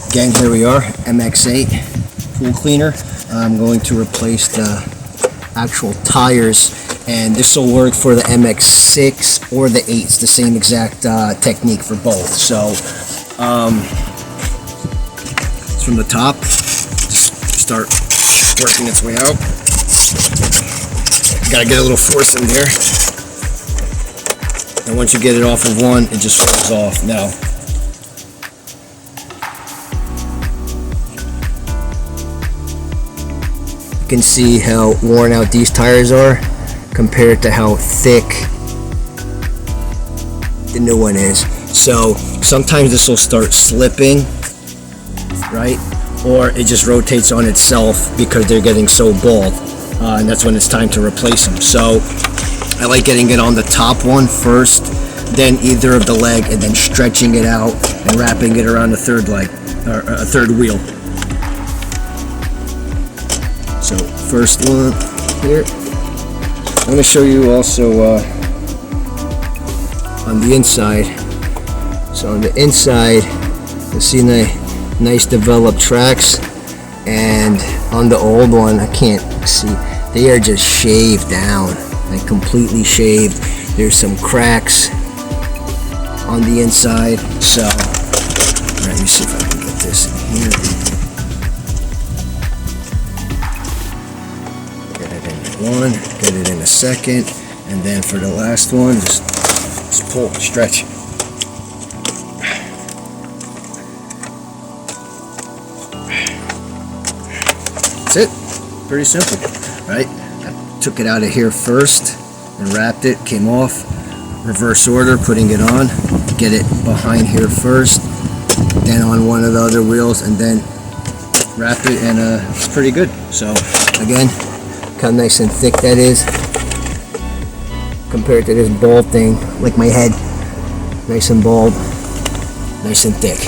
Again, here we are, MX8 pool cleaner. I'm going to replace the actual tires, and this will work for the MX6 or the 8. It's the same exact technique for both. So it's from the top, just start working its way out. Gotta get a little force in there, and once you get it off of one, it just falls off. Now you can see how worn out these tires are compared to how thick the new one is. So sometimes this will start slipping, right? Or it just rotates on itself because they're getting so bald, and that's when it's time to replace them. So I like getting it on the top one first, then either of the leg, and then stretching it out and wrapping it around the third leg, or a third wheel. So first one here. I'm going to show you also on the inside. So on the inside, you'll see nice developed tracks, and on the old one, I can't see. They are just shaved down, like completely shaved. There's some cracks on the inside. So let me see if I can get this in here. One, get it in a second, and then for the last one, just pull, stretch. That's it. Pretty simple, right? I took it out of here first and wrapped it, came off, reverse order, putting it on, get it behind here first, then on one of the other wheels, and then wrap it, and it's pretty good. So again, how nice and thick that is compared to this bald thing, like my head. Nice and bald, nice and thick.